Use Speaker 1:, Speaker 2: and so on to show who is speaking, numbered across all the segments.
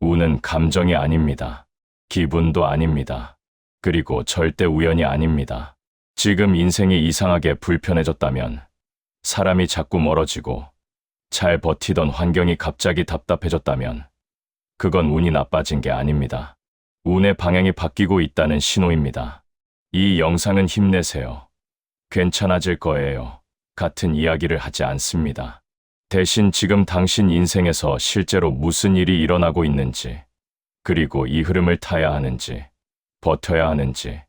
Speaker 1: 운은 감정이 아닙니다. 기분도 아닙니다. 그리고 절대 우연이 아닙니다. 지금 인생이 이상하게 불편해졌다면, 사람이 자꾸 멀어지고, 잘 버티던 환경이 갑자기 답답해졌다면, 그건 운이 나빠진 게 아닙니다. 운의 방향이 바뀌고 있다는 신호입니다. 이 영상은 힘내세요. 괜찮아질 거예요. 같은 이야기를 하지 않습니다. 대신 지금 당신 인생에서 실제로 무슨 일이 일어나고 있는지, 그리고 이 흐름을 타야 하는지, 버텨야 하는지,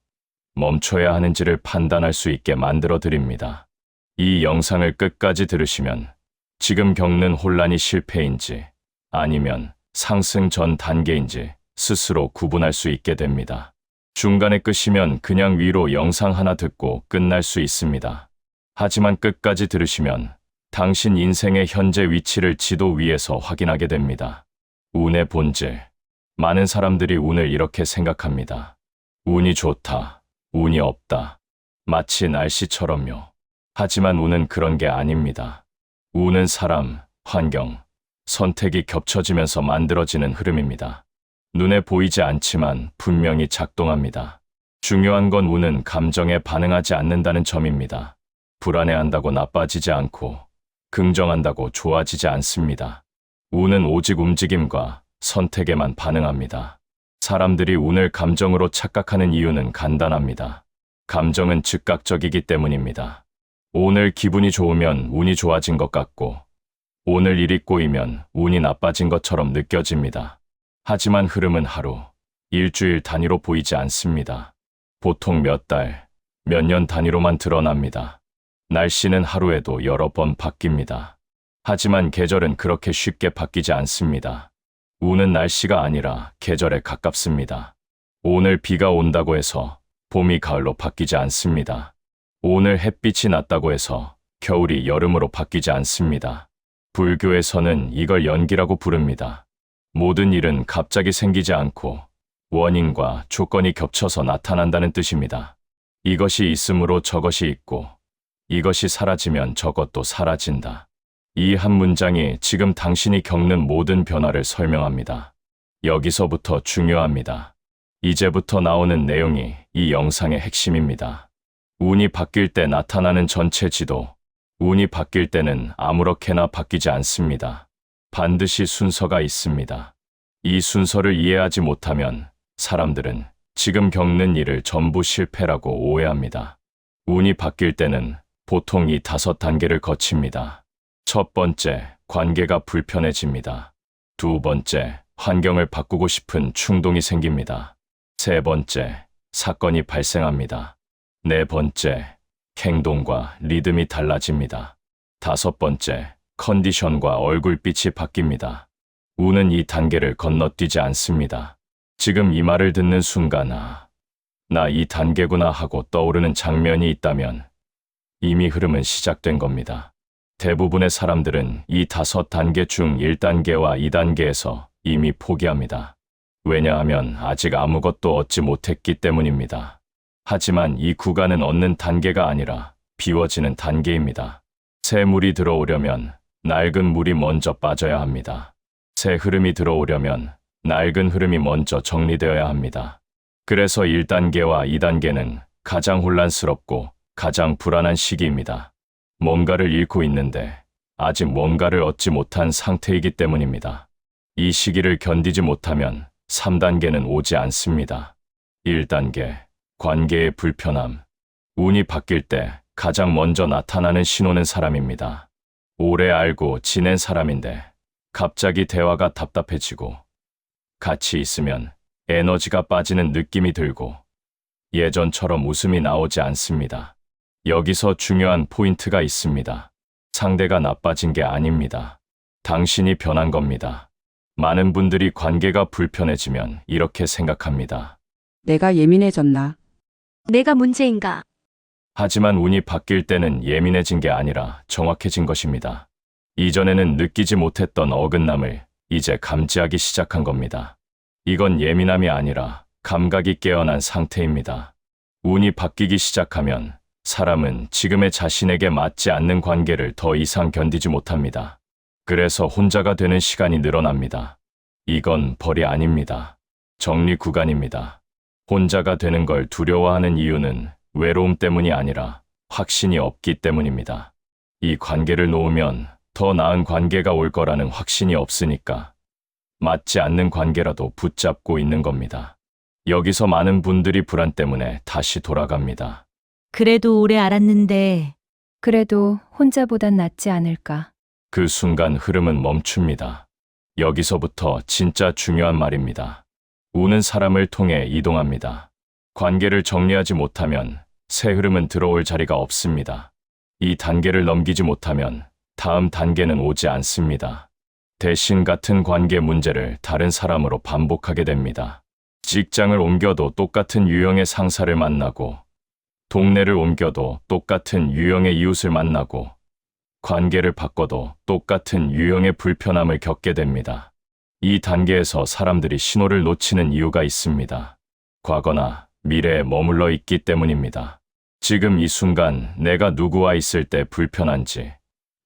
Speaker 1: 멈춰야 하는지를 판단할 수 있게 만들어 드립니다. 이 영상을 끝까지 들으시면 지금 겪는 혼란이 실패인지 아니면 상승 전 단계인지 스스로 구분할 수 있게 됩니다. 중간에 끄시면 그냥 위로 영상 하나 듣고 끝날 수 있습니다. 하지만 끝까지 들으시면 당신 인생의 현재 위치를 지도 위에서 확인하게 됩니다. 운의 본질. 많은 사람들이 운을 이렇게 생각합니다. 운이 좋다, 운이 없다. 마치 날씨처럼요. 하지만 운은 그런 게 아닙니다. 운은 사람, 환경, 선택이 겹쳐지면서 만들어지는 흐름입니다. 눈에 보이지 않지만 분명히 작동합니다. 중요한 건 운은 감정에 반응하지 않는다는 점입니다. 불안해한다고 나빠지지 않고 긍정한다고 좋아지지 않습니다. 운은 오직 움직임과 선택에만 반응합니다. 사람들이 운을 감정으로 착각하는 이유는 간단합니다. 감정은 즉각적이기 때문입니다. 오늘 기분이 좋으면 운이 좋아진 것 같고, 오늘 일이 꼬이면 운이 나빠진 것처럼 느껴집니다. 하지만 흐름은 하루, 일주일 단위로 보이지 않습니다. 보통 몇 달, 몇 년 단위로만 드러납니다. 날씨는 하루에도 여러 번 바뀝니다. 하지만 계절은 그렇게 쉽게 바뀌지 않습니다. 운은 날씨가 아니라 계절에 가깝습니다. 오늘 비가 온다고 해서 봄이 가을로 바뀌지 않습니다. 오늘 햇빛이 났다고 해서 겨울이 여름으로 바뀌지 않습니다. 불교에서는 이걸 연기라고 부릅니다. 모든 일은 갑자기 생기지 않고 원인과 조건이 겹쳐서 나타난다는 뜻입니다. 이것이 있으므로 저것이 있고, 이것이 사라지면 저것도 사라진다. 이 한 문장이 지금 당신이 겪는 모든 변화를 설명합니다. 여기서부터 중요합니다. 이제부터 나오는 내용이 이 영상의 핵심입니다. 운이 바뀔 때 나타나는 전체 지도, 운이 바뀔 때는 아무렇게나 바뀌지 않습니다. 반드시 순서가 있습니다. 이 순서를 이해하지 못하면 사람들은 지금 겪는 일을 전부 실패라고 오해합니다. 운이 바뀔 때는 보통 이 5단계를 거칩니다. 첫 번째, 관계가 불편해집니다. 두 번째, 환경을 바꾸고 싶은 충동이 생깁니다. 세 번째, 사건이 발생합니다. 네 번째, 행동과 리듬이 달라집니다. 다섯 번째, 컨디션과 얼굴빛이 바뀝니다. 운은 이 단계를 건너뛰지 않습니다. 지금 이 말을 듣는 순간, 나 이 단계구나 하고 떠오르는 장면이 있다면 이미 흐름은 시작된 겁니다. 대부분의 사람들은 이 5단계 중 1단계와 2단계에서 이미 포기합니다. 왜냐하면 아직 아무것도 얻지 못했기 때문입니다. 하지만 이 구간은 얻는 단계가 아니라 비워지는 단계입니다. 새 물이 들어오려면 낡은 물이 먼저 빠져야 합니다. 새 흐름이 들어오려면 낡은 흐름이 먼저 정리되어야 합니다. 그래서 1단계와 2단계는 가장 혼란스럽고 가장 불안한 시기입니다. 뭔가를 잃고 있는데 아직 뭔가를 얻지 못한 상태이기 때문입니다. 이 시기를 견디지 못하면 3단계는 오지 않습니다. 1단계, 관계의 불편함. 운이 바뀔 때 가장 먼저 나타나는 신호는 사람입니다. 오래 알고 지낸 사람인데 갑자기 대화가 답답해지고, 같이 있으면 에너지가 빠지는 느낌이 들고, 예전처럼 웃음이 나오지 않습니다. 여기서 중요한 포인트가 있습니다. 상대가 나빠진 게 아닙니다. 당신이 변한 겁니다. 많은 분들이 관계가 불편해지면 이렇게 생각합니다.
Speaker 2: 내가 예민해졌나?
Speaker 3: 내가 문제인가?
Speaker 1: 하지만 운이 바뀔 때는 예민해진 게 아니라 정확해진 것입니다. 이전에는 느끼지 못했던 어긋남을 이제 감지하기 시작한 겁니다. 이건 예민함이 아니라 감각이 깨어난 상태입니다. 운이 바뀌기 시작하면 사람은 지금의 자신에게 맞지 않는 관계를 더 이상 견디지 못합니다. 그래서 혼자가 되는 시간이 늘어납니다. 이건 벌이 아닙니다. 정리 구간입니다. 혼자가 되는 걸 두려워하는 이유는 외로움 때문이 아니라 확신이 없기 때문입니다. 이 관계를 놓으면 더 나은 관계가 올 거라는 확신이 없으니까 맞지 않는 관계라도 붙잡고 있는 겁니다. 여기서 많은 분들이 불안 때문에 다시 돌아갑니다.
Speaker 4: 그래도 오래 알았는데
Speaker 5: 그래도 혼자보단 낫지 않을까.
Speaker 1: 그 순간 흐름은 멈춥니다. 여기서부터 진짜 중요한 말입니다. 우는 사람을 통해 이동합니다. 관계를 정리하지 못하면 새 흐름은 들어올 자리가 없습니다. 이 단계를 넘기지 못하면 다음 단계는 오지 않습니다. 대신 같은 관계 문제를 다른 사람으로 반복하게 됩니다. 직장을 옮겨도 똑같은 유형의 상사를 만나고, 동네를 옮겨도 똑같은 유형의 이웃을 만나고, 관계를 바꿔도 똑같은 유형의 불편함을 겪게 됩니다. 이 단계에서 사람들이 신호를 놓치는 이유가 있습니다. 과거나 미래에 머물러 있기 때문입니다. 지금 이 순간 내가 누구와 있을 때 불편한지,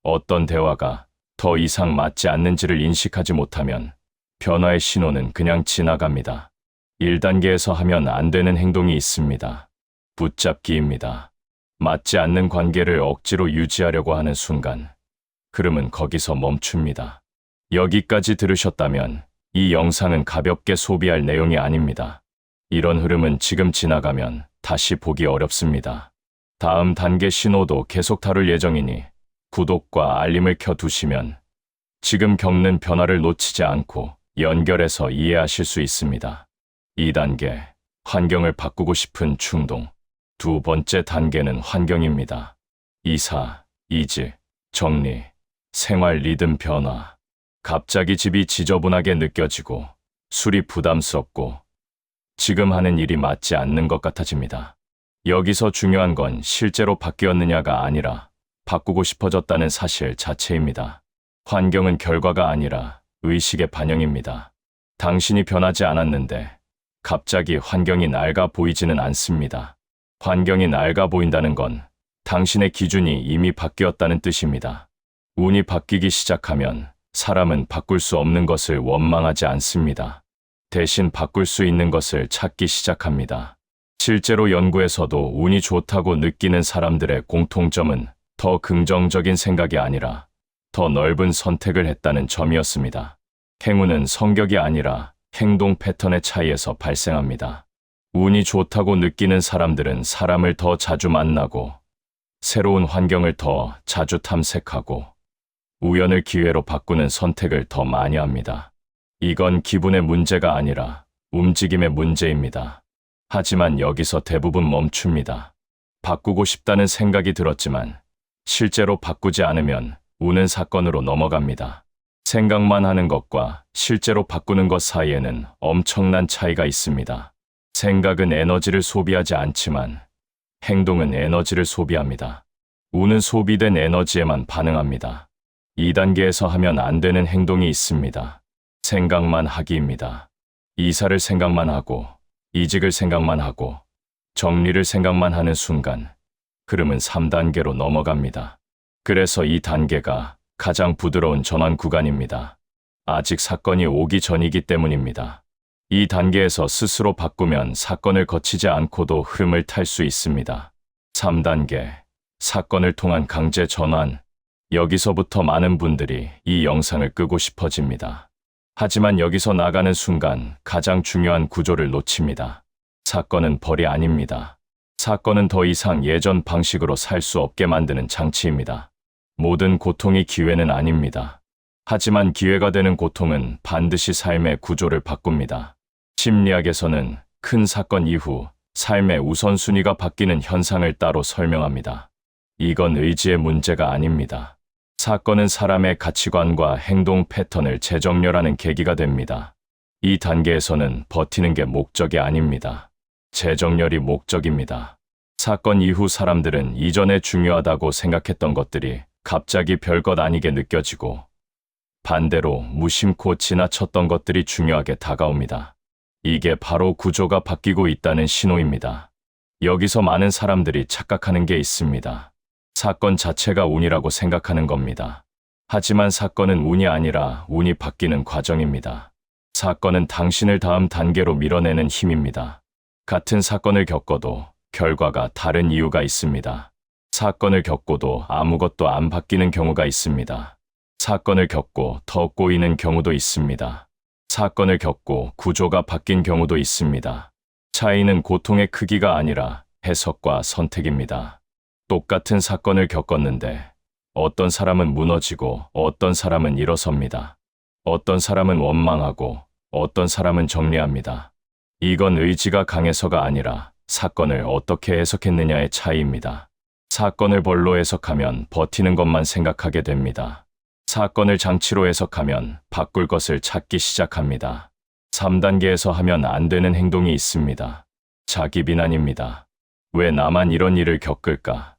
Speaker 1: 어떤 대화가 더 이상 맞지 않는지를 인식하지 못하면 변화의 신호는 그냥 지나갑니다. 1단계에서 하면 안 되는 행동이 있습니다. 붙잡기입니다. 맞지 않는 관계를 억지로 유지하려고 하는 순간 흐름은 거기서 멈춥니다. 여기까지 들으셨다면 이 영상은 가볍게 소비할 내용이 아닙니다. 이런 흐름은 지금 지나가면 다시 보기 어렵습니다. 다음 단계 신호도 계속 다룰 예정이니 구독과 알림을 켜두시면 지금 겪는 변화를 놓치지 않고 연결해서 이해하실 수 있습니다. 2단계, 환경을 바꾸고 싶은 충동. 두 번째 단계는 환경입니다. 이사, 이직, 정리, 생활 리듬 변화. 갑자기 집이 지저분하게 느껴지고 술이 부담스럽고 지금 하는 일이 맞지 않는 것 같아집니다. 여기서 중요한 건 실제로 바뀌었느냐가 아니라 바꾸고 싶어졌다는 사실 자체입니다. 환경은 결과가 아니라 의식의 반영입니다. 당신이 변하지 않았는데 갑자기 환경이 낡아 보이지는 않습니다. 환경이 낡아 보인다는 건 당신의 기준이 이미 바뀌었다는 뜻입니다. 운이 바뀌기 시작하면 사람은 바꿀 수 없는 것을 원망하지 않습니다. 대신 바꿀 수 있는 것을 찾기 시작합니다. 실제로 연구에서도 운이 좋다고 느끼는 사람들의 공통점은 더 긍정적인 생각이 아니라 더 넓은 선택을 했다는 점이었습니다. 행운은 성격이 아니라 행동 패턴의 차이에서 발생합니다. 운이 좋다고 느끼는 사람들은 사람을 더 자주 만나고 새로운 환경을 더 자주 탐색하고 우연을 기회로 바꾸는 선택을 더 많이 합니다. 이건 기분의 문제가 아니라 움직임의 문제입니다. 하지만 여기서 대부분 멈춥니다. 바꾸고 싶다는 생각이 들었지만 실제로 바꾸지 않으면 운은 사건으로 넘어갑니다. 생각만 하는 것과 실제로 바꾸는 것 사이에는 엄청난 차이가 있습니다. 생각은 에너지를 소비하지 않지만 행동은 에너지를 소비합니다. 운은 소비된 에너지에만 반응합니다. 2단계에서 하면 안 되는 행동이 있습니다. 생각만 하기입니다. 이사를 생각만 하고, 이직을 생각만 하고, 정리를 생각만 하는 순간 흐름은 3단계로 넘어갑니다. 그래서 이 단계가 가장 부드러운 전환 구간입니다. 아직 사건이 오기 전이기 때문입니다. 이 단계에서 스스로 바꾸면 사건을 거치지 않고도 흐름을 탈 수 있습니다. 3단계, 사건을 통한 강제 전환. 여기서부터 많은 분들이 이 영상을 끄고 싶어집니다. 하지만 여기서 나가는 순간 가장 중요한 구조를 놓칩니다. 사건은 벌이 아닙니다. 사건은 더 이상 예전 방식으로 살 수 없게 만드는 장치입니다. 모든 고통이 기회는 아닙니다. 하지만 기회가 되는 고통은 반드시 삶의 구조를 바꿉니다. 심리학에서는 큰 사건 이후 삶의 우선순위가 바뀌는 현상을 따로 설명합니다. 이건 의지의 문제가 아닙니다. 사건은 사람의 가치관과 행동 패턴을 재정렬하는 계기가 됩니다. 이 단계에서는 버티는 게 목적이 아닙니다. 재정렬이 목적입니다. 사건 이후 사람들은 이전에 중요하다고 생각했던 것들이 갑자기 별것 아니게 느껴지고 반대로 무심코 지나쳤던 것들이 중요하게 다가옵니다. 이게 바로 구조가 바뀌고 있다는 신호입니다. 여기서 많은 사람들이 착각하는 게 있습니다. 사건 자체가 운이라고 생각하는 겁니다. 하지만 사건은 운이 아니라 운이 바뀌는 과정입니다. 사건은 당신을 다음 단계로 밀어내는 힘입니다. 같은 사건을 겪어도 결과가 다른 이유가 있습니다. 사건을 겪고도 아무것도 안 바뀌는 경우가 있습니다. 사건을 겪고 더 꼬이는 경우도 있습니다. 사건을 겪고 구조가 바뀐 경우도 있습니다. 차이는 고통의 크기가 아니라 해석과 선택입니다. 똑같은 사건을 겪었는데 어떤 사람은 무너지고 어떤 사람은 일어섭니다. 어떤 사람은 원망하고 어떤 사람은 정리합니다. 이건 의지가 강해서가 아니라 사건을 어떻게 해석했느냐의 차이입니다. 사건을 벌로 해석하면 버티는 것만 생각하게 됩니다. 사건을 장치로 해석하면 바꿀 것을 찾기 시작합니다. 3단계에서 하면 안 되는 행동이 있습니다. 자기 비난입니다. 왜 나만 이런 일을 겪을까?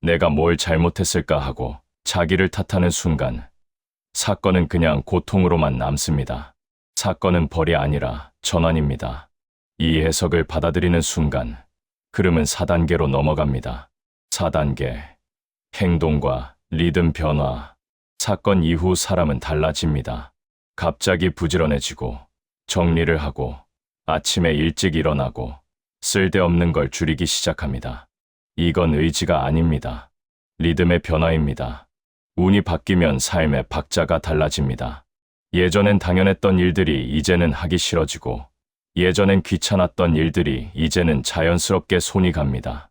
Speaker 1: 내가 뭘 잘못했을까 하고 자기를 탓하는 순간 사건은 그냥 고통으로만 남습니다. 사건은 벌이 아니라 전환입니다. 이 해석을 받아들이는 순간 흐름은 4단계로 넘어갑니다. 4단계. 행동과 리듬 변화. 사건 이후 사람은 달라집니다. 갑자기 부지런해지고 정리를 하고 아침에 일찍 일어나고 쓸데없는 걸 줄이기 시작합니다. 이건 의지가 아닙니다. 리듬의 변화입니다. 운이 바뀌면 삶의 박자가 달라집니다. 예전엔 당연했던 일들이 이제는 하기 싫어지고 예전엔 귀찮았던 일들이 이제는 자연스럽게 손이 갑니다.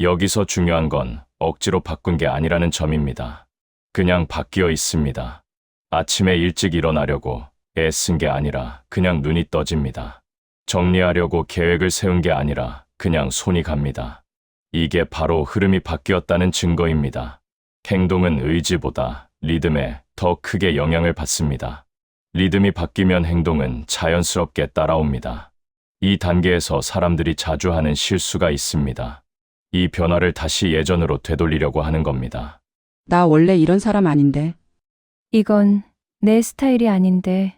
Speaker 1: 여기서 중요한 건 억지로 바꾼 게 아니라는 점입니다. 그냥 바뀌어 있습니다. 아침에 일찍 일어나려고 애쓴 게 아니라 그냥 눈이 떠집니다. 정리하려고 계획을 세운 게 아니라 그냥 손이 갑니다. 이게 바로 흐름이 바뀌었다는 증거입니다. 행동은 의지보다 리듬에 더 크게 영향을 받습니다. 리듬이 바뀌면 행동은 자연스럽게 따라옵니다. 이 단계에서 사람들이 자주 하는 실수가 있습니다. 이 변화를 다시 예전으로 되돌리려고 하는 겁니다.
Speaker 2: 나 원래 이런 사람 아닌데.
Speaker 5: 이건 내 스타일이 아닌데.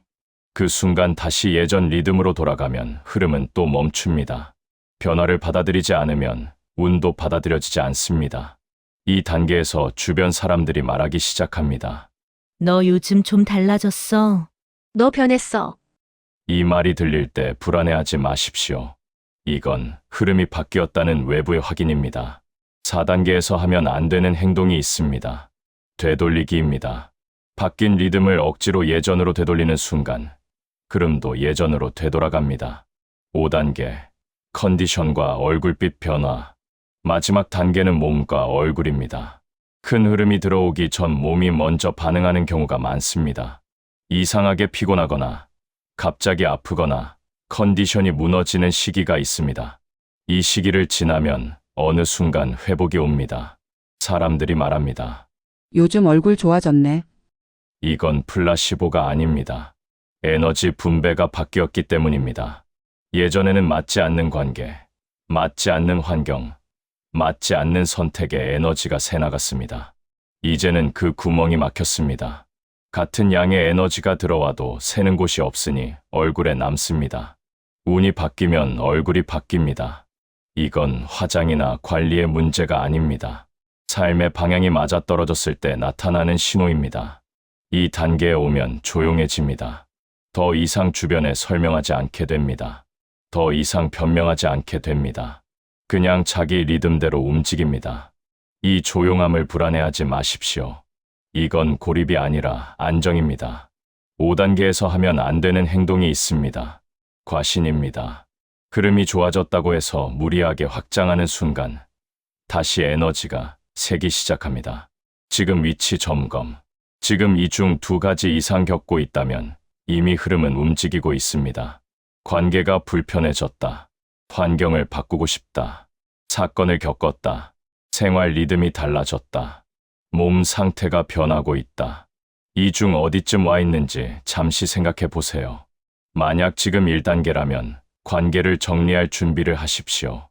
Speaker 1: 그 순간 다시 예전 리듬으로 돌아가면 흐름은 또 멈춥니다. 변화를 받아들이지 않으면 운도 받아들여지지 않습니다. 이 단계에서 주변 사람들이 말하기 시작합니다.
Speaker 4: 너 요즘 좀 달라졌어.
Speaker 3: 너 변했어.
Speaker 1: 이 말이 들릴 때 불안해하지 마십시오. 이건 흐름이 바뀌었다는 외부의 확인입니다. 4단계에서 하면 안 되는 행동이 있습니다. 되돌리기입니다. 바뀐 리듬을 억지로 예전으로 되돌리는 순간 흐름도 예전으로 되돌아갑니다. 5단계. 컨디션과 얼굴빛 변화. 마지막 단계는 몸과 얼굴입니다. 큰 흐름이 들어오기 전 몸이 먼저 반응하는 경우가 많습니다. 이상하게 피곤하거나 갑자기 아프거나 컨디션이 무너지는 시기가 있습니다. 이 시기를 지나면 어느 순간 회복이 옵니다. 사람들이 말합니다.
Speaker 2: 요즘 얼굴 좋아졌네.
Speaker 1: 이건 플라시보가 아닙니다. 에너지 분배가 바뀌었기 때문입니다. 예전에는 맞지 않는 관계, 맞지 않는 환경, 맞지 않는 선택에 에너지가 새나갔습니다. 이제는 그 구멍이 막혔습니다. 같은 양의 에너지가 들어와도 새는 곳이 없으니 얼굴에 남습니다. 운이 바뀌면 얼굴이 바뀝니다. 이건 화장이나 관리의 문제가 아닙니다. 삶의 방향이 맞아떨어졌을 때 나타나는 신호입니다. 이 단계에 오면 조용해집니다. 더 이상 주변에 설명하지 않게 됩니다. 더 이상 변명하지 않게 됩니다. 그냥 자기 리듬대로 움직입니다. 이 조용함을 불안해하지 마십시오. 이건 고립이 아니라 안정입니다. 5단계에서 하면 안 되는 행동이 있습니다. 과신입니다. 흐름이 좋아졌다고 해서 무리하게 확장하는 순간 다시 에너지가 새기 시작합니다. 지금 위치 점검. 지금 이 중 2가지 이상 겪고 있다면 이미 흐름은 움직이고 있습니다. 관계가 불편해졌다. 환경을 바꾸고 싶다. 사건을 겪었다. 생활 리듬이 달라졌다. 몸 상태가 변하고 있다. 이 중 어디쯤 와 있는지 잠시 생각해 보세요. 만약 지금 1단계라면 관계를 정리할 준비를 하십시오.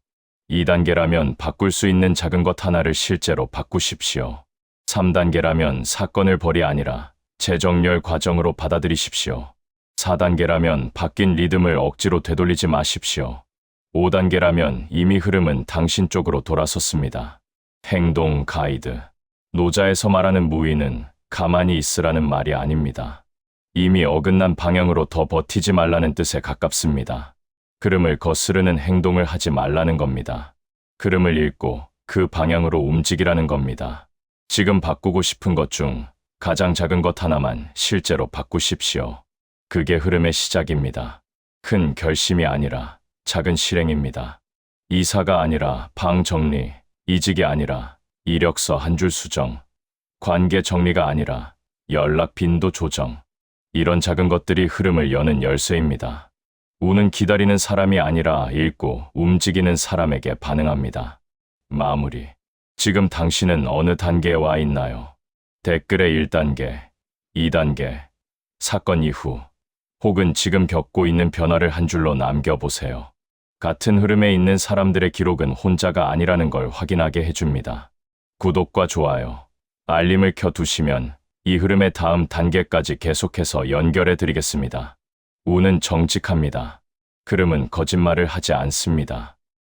Speaker 1: 2단계라면 바꿀 수 있는 작은 것 하나를 실제로 바꾸십시오. 3단계라면 사건을 벌이 아니라 재정렬 과정으로 받아들이십시오. 4단계라면 바뀐 리듬을 억지로 되돌리지 마십시오. 5단계라면 이미 흐름은 당신 쪽으로 돌아섰습니다. 행동 가이드. 노자에서 말하는 무의는 가만히 있으라는 말이 아닙니다. 이미 어긋난 방향으로 더 버티지 말라는 뜻에 가깝습니다. 흐름을 거스르는 행동을 하지 말라는 겁니다. 흐름을 읽고 그 방향으로 움직이라는 겁니다. 지금 바꾸고 싶은 것 중 가장 작은 것 하나만 실제로 바꾸십시오. 그게 흐름의 시작입니다. 큰 결심이 아니라 작은 실행입니다. 이사가 아니라 방 정리, 이직이 아니라 이력서 한 줄 수정, 관계 정리가 아니라 연락 빈도 조정. 이런 작은 것들이 흐름을 여는 열쇠입니다. 우는 기다리는 사람이 아니라 읽고 움직이는 사람에게 반응합니다. 마무리. 지금 당신은 어느 단계에 와 있나요? 댓글에 1단계, 2단계, 사건 이후, 혹은 지금 겪고 있는 변화를 한 줄로 남겨보세요. 같은 흐름에 있는 사람들의 기록은 혼자가 아니라는 걸 확인하게 해줍니다. 구독과 좋아요, 알림을 켜두시면 이 흐름의 다음 단계까지 계속해서 연결해 드리겠습니다. 우는 정직합니다. 흐름은 거짓말을 하지 않습니다.